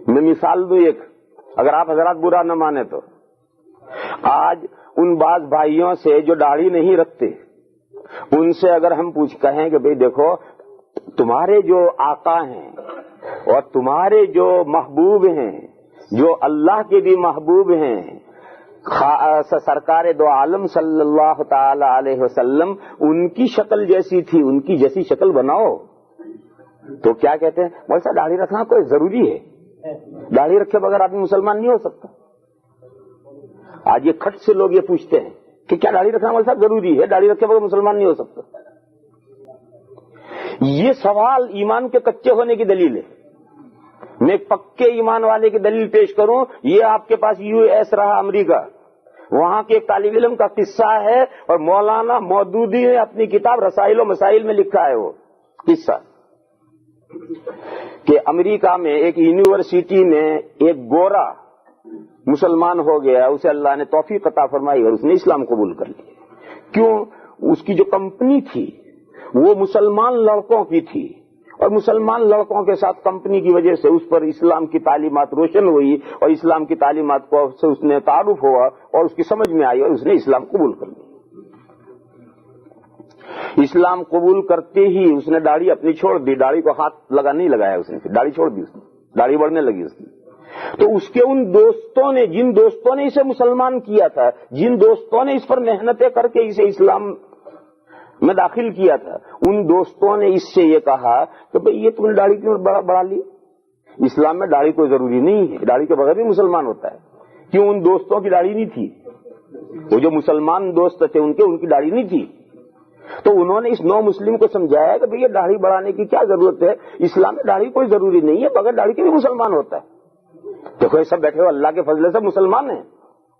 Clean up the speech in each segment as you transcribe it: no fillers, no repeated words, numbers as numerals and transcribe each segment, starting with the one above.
میں مثال دوں ایک، اگر آپ حضرات برا نہ مانے تو، آج ان بعض بھائیوں سے جو داڑھی نہیں رکھتے، ان سے اگر ہم کہیں کہ بھئی دیکھو تمہارے جو آقا ہیں اور تمہارے جو محبوب ہیں، جو اللہ کے بھی محبوب ہیں، سرکار دو عالم صلی اللہ تعالی علیہ وسلم، ان کی شکل جیسی تھی، ان کی جیسی شکل بناؤ، تو کیا کہتے ہیں مولوی صاحب داڑھی رکھنا کوئی ضروری ہے، داڑھی رکھے بغیر آدمی مسلمان نہیں ہو سکتا۔ آج یہ کھٹ سے لوگ یہ پوچھتے ہیں کہ کیا داڑھی رکھنا مولوی صاحب ضروری ہے، داڑھی رکھے بغیر مسلمان نہیں ہو سکتا۔ یہ سوال ایمان کے کچے ہونے کی دلیل ہے۔ میں ایک پکے ایمان والے کی دلیل پیش کروں، یہ آپ کے پاس یو ایس رہا امریکہ، وہاں کے ایک طالب علم کا قصہ ہے، اور مولانا مودودی نے اپنی کتاب رسائل و مسائل میں لکھا ہے وہ قصہ کہ امریکہ میں ایک یونیورسٹی میں ایک گورا مسلمان ہو گیا، اسے اللہ نے توفیق عطا فرمائی اور اس نے اسلام قبول کر لیا۔ کیوں؟ اس کی جو کمپنی تھی وہ مسلمان لڑکوں کی تھی، اور مسلمان لڑکوں کے ساتھ کمپنی کی وجہ سے اس پر اسلام کی تعلیمات روشن ہوئی، اور اسلام کی تعلیمات کو سے اس نے تعارف ہوا اور اس کی سمجھ میں آئی، اور اس نے اسلام قبول کر لیا۔ اسلام قبول کرتے ہی اس نے داڑھی اپنی چھوڑ دی، داڑھی کو ہاتھ نہیں لگایا اس نے، داڑھی چھوڑ دی، اس نے داڑھی بڑھنے لگی اس کی۔ تو اس کے ان دوستوں نے، جن دوستوں نے اسے مسلمان کیا تھا، جن دوستوں نے اس پر محنتیں کر کے اسے اسلام میں داخل کیا تھا، ان دوستوں نے اس سے یہ کہا کہ بھئی یہ تم نے داڑھی کیوں بڑھا لی؟ اسلام میں داڑھی کوئی ضروری نہیں ہے، داڑھی کے بغیر بھی مسلمان ہوتا ہے۔ کیوں؟ ان دوستوں کی داڑھی نہیں تھی، وہ جو مسلمان دوست تھے ان کی داڑھی نہیں تھی۔ تو انہوں نے اس نو مسلم کو سمجھایا کہ بھئی یہ داڑھی بڑھانے کی کیا ضرورت ہے، اسلام میں داڑھی کوئی ضروری نہیں ہے، بغیر داڑھی کے بھی مسلمان ہوتا ہے۔ دیکھو یہ سب بیٹھے ہو اللہ کے فضل سے مسلمان ہیں،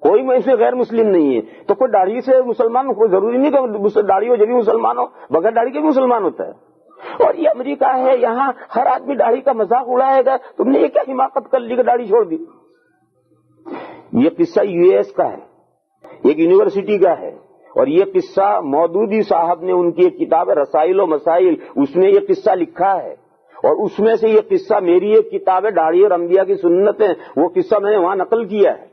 کوئی میں سے غیر مسلم نہیں ہے، تو کوئی داڑھی سے مسلمان کوئی ضروری نہیں کہ داڑھی ہو جب بھی مسلمان ہو، بغیر داڑھی کے بھی مسلمان ہوتا ہے۔ اور یہ امریکہ ہے، یہاں ہر آدمی داڑھی کا مذاق اڑائے گا، تم نے یہ کیا حماقت کر لی کہ داڑھی چھوڑ دی؟ یہ قصہ یو ایس کا ہے، ایک یونیورسٹی کا ہے، اور یہ قصہ مودودی صاحب نے ان کی ایک کتاب ہے رسائل و مسائل، اس میں یہ قصہ لکھا ہے، اور اس میں سے یہ قصہ میری ایک کتاب ہے داڑھی اور انبیاء کی سنتیں، وہ قصہ میں نے وہاں نقل کیا ہے۔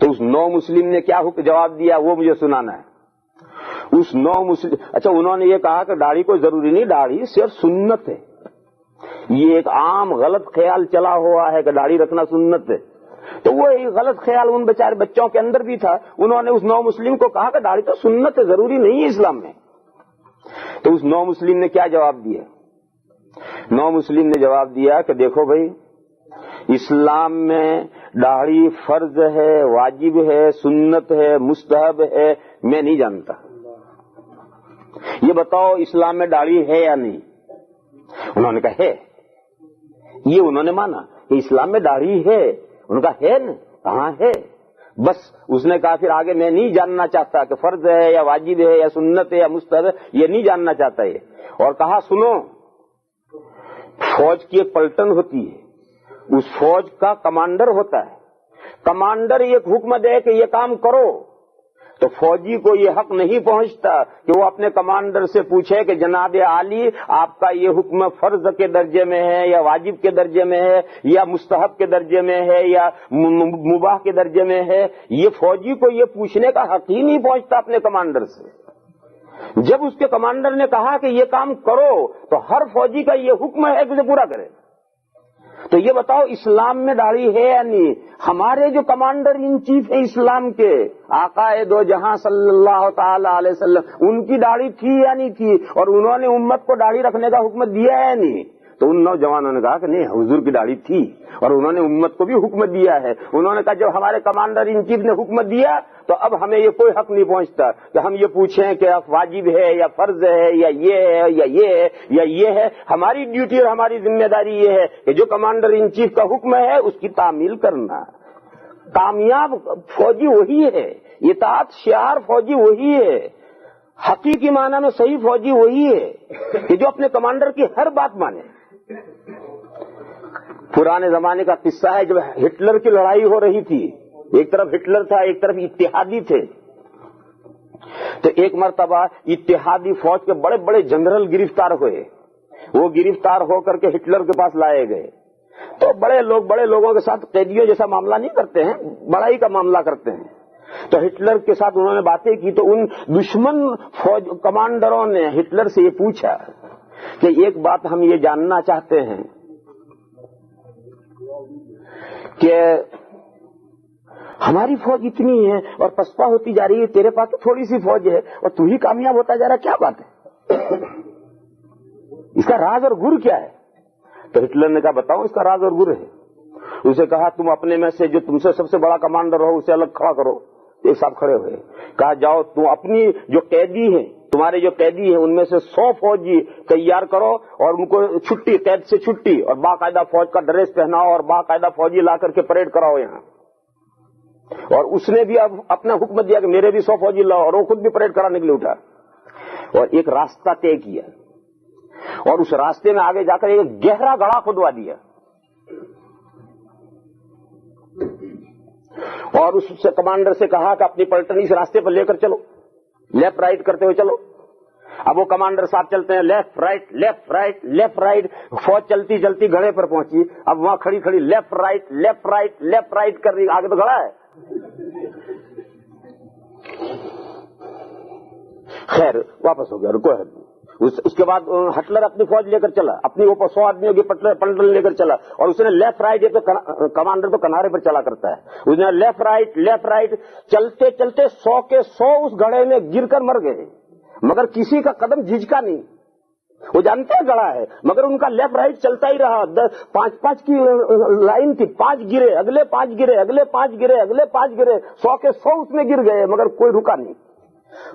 تو اس نو مسلم نے کیا جواب دیا وہ مجھے سنانا ہے۔ اس نو مسلم، اچھا انہوں نے یہ کہا کہ داڑھی کوئی ضروری نہیں، داڑھی صرف سنت ہے۔ یہ ایک عام غلط خیال چلا ہوا ہے کہ داڑھی رکھنا سنت ہے، تو وہ غلط خیال ان بیچارے بچوں کے اندر بھی تھا۔ انہوں نے اس نو مسلم کو کہا کہ داڑھی تو سنت ہے، ضروری نہیں ہے اسلام میں۔ تو اس نو مسلم نے کیا جواب دیا؟ نو مسلم نے جواب دیا کہ دیکھو بھائی، اسلام میں داڑھی فرض ہے، واجب ہے، سنت ہے، مستحب ہے، میں نہیں جانتا۔ یہ بتاؤ اسلام میں داڑھی ہے یا نہیں؟ انہوں نے کہا ہے۔ یہ انہوں نے مانا کہ اسلام میں داڑھی ہے، ان کا ہے نا، کہاں ہے؟ بس اس نے کہا پھر آگے میں نہیں جاننا چاہتا کہ فرض ہے یا واجب ہے یا سنت ہے یا مستحب ہے، یہ نہیں جاننا چاہتا یہ۔ اور کہا سنو، فوج کی ایک پلٹن ہوتی ہے، اس فوج کا کمانڈر ہوتا ہے، کمانڈر ایک حکم دے کہ یہ کام کرو، تو فوجی کو یہ حق نہیں پہنچتا کہ وہ اپنے کمانڈر سے پوچھے کہ جناب عالی آپ کا یہ حکم فرض کے درجے میں ہے یا واجب کے درجے میں ہے یا مستحب کے درجے میں ہے یا مباح کے درجے میں ہے۔ یہ فوجی کو یہ پوچھنے کا حق ہی نہیں پہنچتا اپنے کمانڈر سے۔ جب اس کے کمانڈر نے کہا کہ یہ کام کرو تو ہر فوجی کا یہ حکم ہے کہ اسے پورا کرے۔ تو یہ بتاؤ اسلام میں داڑھی ہے یا نہیں؟ ہمارے جو کمانڈر ان چیف ہیں اسلام کے، آقا دو جہاں صلی اللہ تعالی علیہ وسلم، ان کی داڑھی تھی یا نہیں تھی؟ اور انہوں نے امت کو داڑھی رکھنے کا حکم دیا ہے یا نہیں؟ تو ان نوجوانوں نے کہا کہ نہیں، حضور کی داڑھی تھی اور انہوں نے امت کو بھی حکم دیا ہے۔ انہوں نے کہا جب ہمارے کمانڈر ان چیف نے حکم دیا تو اب ہمیں یہ کوئی حق نہیں پہنچتا کہ ہم یہ پوچھیں کہ واجب ہے یا فرض ہے یا یہ ہے یا یہ ہے یا یہ ہے۔ ہماری ڈیوٹی اور ہماری ذمہ داری یہ ہے کہ جو کمانڈر ان چیف کا حکم ہے اس کی تعمیل کرنا۔ کامیاب فوجی وہی ہے، اطاعت شعار فوجی وہی ہے، حقیقی معنی میں صحیح فوجی وہی ہے کہ جو اپنے کمانڈر کی ہر بات مانے۔ پرانے زمانے کا قصہ ہے، جب ہٹلر کی لڑائی ہو رہی تھی، ایک طرف ہٹلر تھا ایک طرف اتحادی تھے، تو ایک مرتبہ اتحادی فوج کے بڑے بڑے جنرل گرفتار ہوئے وہ گرفتار ہو کر کے ہٹلر کے پاس لائے گئے تو بڑے لوگوں کے ساتھ قیدیوں جیسا معاملہ نہیں کرتے ہیں، بڑائی کا معاملہ کرتے ہیں۔ تو ہٹلر کے ساتھ انہوں نے باتیں کی تو ان دشمن فوج کمانڈروں نے ہٹلر سے یہ پوچھا کہ ایک بات ہم یہ جاننا چاہتے ہیں کہ ہماری فوج اتنی ہے اور پسپا ہوتی جا رہی ہے، تیرے پاس تو تھوڑی سی فوج ہے اور تو ہی کامیاب ہوتا جا رہا ہے، کیا بات ہے؟ اس کا راز اور گر کیا ہے؟ تو ہٹلر نے کہا بتاؤ اس کا راز اور گر ہے۔ اسے کہا تم اپنے میں سے جو تم سے سب سے بڑا کمانڈر ہو اسے الگ کھڑا کرو۔ ایک صاحب کھڑے ہوئے، کہا جاؤ تم اپنی جو قیدی ہیں، تمہارے جو قیدی ہیں ان میں سے 100 فوجی تیار کرو اور ان کو چھٹی، قید سے چھٹی، اور باقاعدہ فوج کا ڈریس پہناؤ اور باقاعدہ فوجی لا کر کے پریڈ کراؤ یہاں۔ اور اس نے بھی اب اپنا حکم دیا کہ میرے بھی 100 فوجی لاؤ، اور وہ خود بھی پریڈ کرانے کے لیے اٹھا اور ایک راستہ طے کیا اور اس راستے میں آگے جا کر ایک گہرا گڑھا کھدوا دیا اور اس سے کمانڈر سے کہا کہ اپنی پلٹن اس راستے پر لے کر چلو، لیفٹ رائٹ کرتے ہوئے چلو۔ اب وہ کمانڈر صاحب چلتے ہیں left right left right left right, فوج چلتی چلتی گڑھے پر پہنچی، اب وہاں کھڑی کھڑی left right left right left right کر رہی، آگے تو گڑھا ہے۔ خیر واپس ہو گیا، رکو ہے۔ اس کے بعد ہٹلر اپنی فوج لے کر چلا، اپنی وہ 100 آدمیوں کی پلٹن لے کر چلا اور اس نے لیفٹ رائٹ، یہ تو کمانڈر تو کنارے پر چلا کرتا ہے، اس نے لیفٹ رائٹ چلتے چلتے 100 کے 100 اس گڑھے میں گر کر مر گئے، مگر کسی کا قدم جھجکا نہیں۔ وہ جانتے ہیں گڑھا ہے مگر ان کا لیفٹ رائٹ چلتا ہی رہا، 5-5 کی لائن تھی، 5 گرے، اگلے 5 گرے، اگلے 5 گرے، اگلے 5 گرے، 100 کے 100 اس میں گر گئے مگر کوئی رکا نہیں۔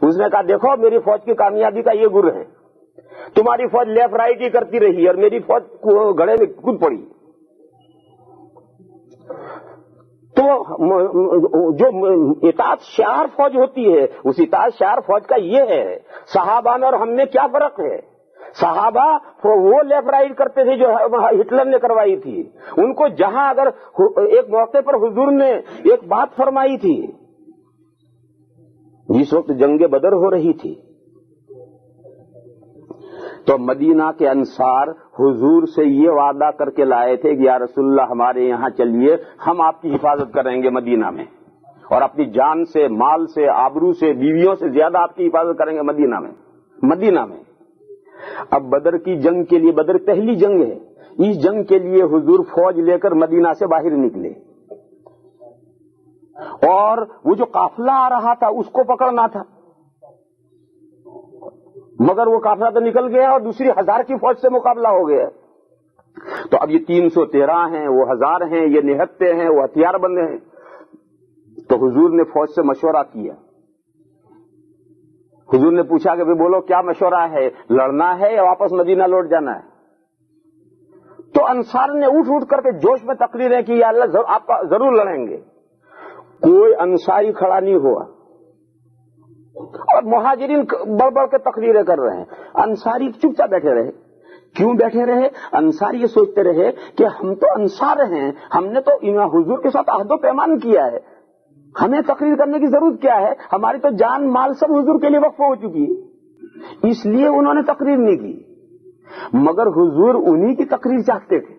اس نے کہا دیکھو میری فوج کی کامیابی کا یہ گر ہے، تمہاری فوج لیفٹ رائٹ ہی کرتی رہی اور میری فوج گڑھے میں کود پڑی۔ تو جو اطاعت شعار فوج ہوتی ہے اس اطاعت شعار فوج کا یہ ہے، صحابہ میں اور ہم میں کیا فرق ہے؟ صحابہ وہ لیفٹ رائٹ کرتے تھے جو ہٹلر نے کروائی تھی، ان کو جہاں اگر ایک موقع پر حضور نے ایک بات فرمائی تھی، جس وقت جنگ بدر ہو رہی تھی تو مدینہ کے انصار حضور سے یہ وعدہ کر کے لائے تھے کہ یا رسول اللہ ہمارے یہاں چلیے، ہم آپ کی حفاظت کریں گے مدینہ میں، اور اپنی جان سے، مال سے، آبرو سے، بیویوں سے زیادہ آپ کی حفاظت کریں گے مدینہ میں۔ اب بدر کی جنگ کے لیے، بدر پہلی جنگ ہے، اس جنگ کے لیے حضور فوج لے کر مدینہ سے باہر نکلے اور وہ جو قافلہ آ رہا تھا اس کو پکڑنا تھا، مگر وہ قافلہ تو نکل گیا اور دوسری 1000 کی فوج سے مقابلہ ہو گیا۔ تو اب یہ 313 ہیں، وہ 1000 ہیں، یہ نہتے ہیں، وہ ہتھیار بندے ہیں۔ تو حضور نے فوج سے مشورہ کیا، حضور نے پوچھا کہ بولو کیا مشورہ ہے، لڑنا ہے یا واپس مدینہ لوٹ جانا ہے؟ تو انصار نے اٹھ کر کے جوش میں تقریریں کی، یا اللہ آپ ضرور لڑیں گے۔ کوئی انصاری کھڑا نہیں ہوا اور مہاجرین بڑھ بڑھ کے تقریریں کر رہے ہیں، انصاری چپ چاپ بیٹھے رہے۔ کیوں بیٹھے رہے؟ انصاری یہ سوچتے رہے کہ ہم تو انصار ہیں، ہم نے تو حضور کے ساتھ عہد و پیمان کیا ہے، ہمیں تقریر کرنے کی ضرورت کیا ہے، ہماری تو جان مال سب حضور کے لیے وقف ہو چکی ہے، اس لیے انہوں نے تقریر نہیں کی۔ مگر حضور انہی کی تقریر چاہتے تھے،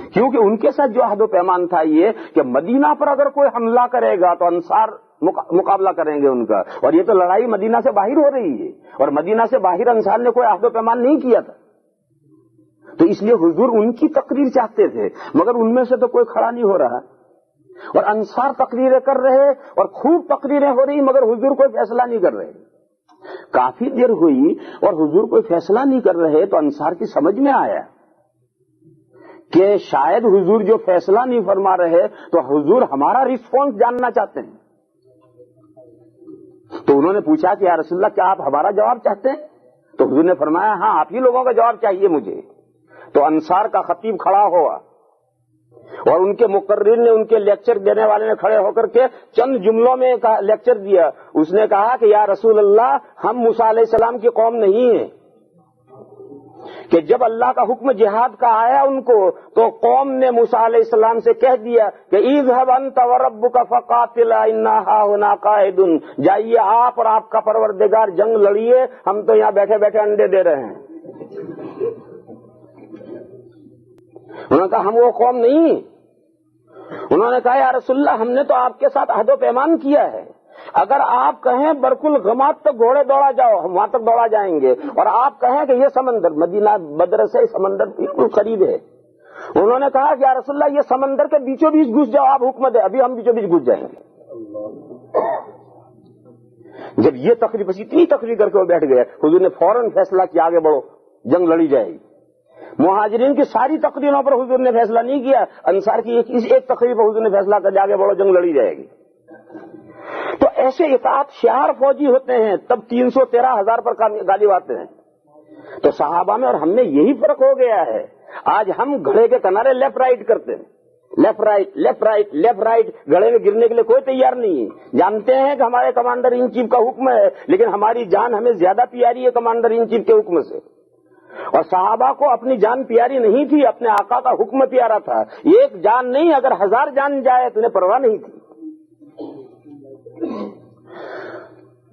کیونکہ ان کے ساتھ جو عہد و پیمان تھا یہ کہ مدینہ پر اگر کوئی حملہ کرے گا تو انصار مقابلہ کریں گے ان کا، اور یہ تو لڑائی مدینہ سے باہر ہو رہی ہے اور مدینہ سے باہر انصار نے کوئی عہد و پیمان نہیں کیا تھا، تو اس لیے حضور ان کی تقریر چاہتے تھے، مگر ان میں سے تو کوئی کھڑا نہیں ہو رہا اور انصار تقریریں کر رہے اور خوب تقریریں ہو رہی مگر حضور کوئی فیصلہ نہیں کر رہے۔ کافی دیر ہوئی اور حضور کوئی فیصلہ نہیں کر رہے تو انصار کی سمجھ میں آیا کہ شاید حضور جو فیصلہ نہیں فرما رہے تو حضور ہمارا ریسپانس جاننا چاہتے ہیں۔ تو انہوں نے پوچھا کہ یا رسول اللہ کیا آپ ہمارا جواب چاہتے ہیں؟ تو حضور نے فرمایا ہاں آپ ہی لوگوں کا جواب چاہیے مجھے۔ تو انصار کا خطیب کھڑا ہوا اور ان کے مقرر نے، ان کے لیکچر دینے والے نے کھڑے ہو کر کے چند جملوں میں لیکچر دیا۔ اس نے کہا کہ یا رسول اللہ ہم موسیٰ علیہ السلام کی قوم نہیں ہیں کہ جب اللہ کا حکم جہاد کا آیا ان کو تو قوم نے موسیٰ علیہ السلام سے کہہ دیا کہ اذهب انت وربك فقاتلا انا هاهنا قاعدون، جائیے آپ اور آپ کا پروردگار جنگ لڑیے، ہم تو یہاں بیٹھے بیٹھے انڈے دے رہے ہیں۔ انہوں نے کہا ہم وہ قوم نہیں. انہوں نے کہا یا رسول اللہ ہم نے تو آپ کے ساتھ عہد و پیمان کیا ہے, اگر آپ کہیں برکل غمات تک گھوڑے دوڑا جاؤ ہم وہاں تک دوڑا جائیں گے, اور آپ کہیں کہ یہ سمندر مدینہ بدر سے سمندر بالکل قریب ہے. انہوں نے کہا کہ یا رسول اللہ یہ سمندر کے بیچوں بیچ گھس جاؤ, آپ حکم دیں, ابھی ہم بیچوں بیچ گھس جائیں گے. جب یہ تقریر بس اتنی تقریر کر کے وہ بیٹھ گئے, حضور نے فوراً فیصلہ کیا آگے بڑھو جنگ لڑی جائے گی. مہاجرین کی ساری تقریروں پر حضور نے فیصلہ نہیں کیا, انصار کی ایک تقریر پر حضور نے فیصلہ کر آگے بڑھو جنگ لڑی جائے گی. تو ایسے اطاعت شعار فوجی ہوتے ہیں, تب 313,000 پر غالب آتے ہیں. تو صحابہ میں اور ہم میں یہی فرق ہو گیا ہے. آج ہم گھڑے کے کنارے لیفٹ رائٹ کرتے ہیں, left right left right left right, گھڑے میں گرنے کے لیے کوئی تیار نہیں ہے. جانتے ہیں کہ ہمارے کمانڈر ان چیف کا حکم ہے, لیکن ہماری جان ہمیں زیادہ پیاری ہے کمانڈر ان چیف کے حکم سے. اور صحابہ کو اپنی جان پیاری نہیں تھی, اپنے آقا کا حکم پیارا تھا. ایک جان نہیں, اگر 1000 جان جائے تو انہیں پرواہ نہیں تھی.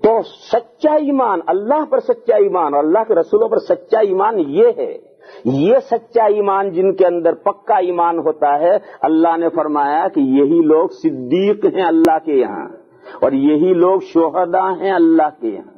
تو سچا ایمان, اللہ پر سچا ایمان اور اللہ کے رسولوں پر سچا ایمان یہ ہے. یہ سچا ایمان جن کے اندر پکا ایمان ہوتا ہے, اللہ نے فرمایا کہ یہی لوگ صدیق ہیں اللہ کے یہاں, اور یہی لوگ شہداء ہیں اللہ کے یہاں.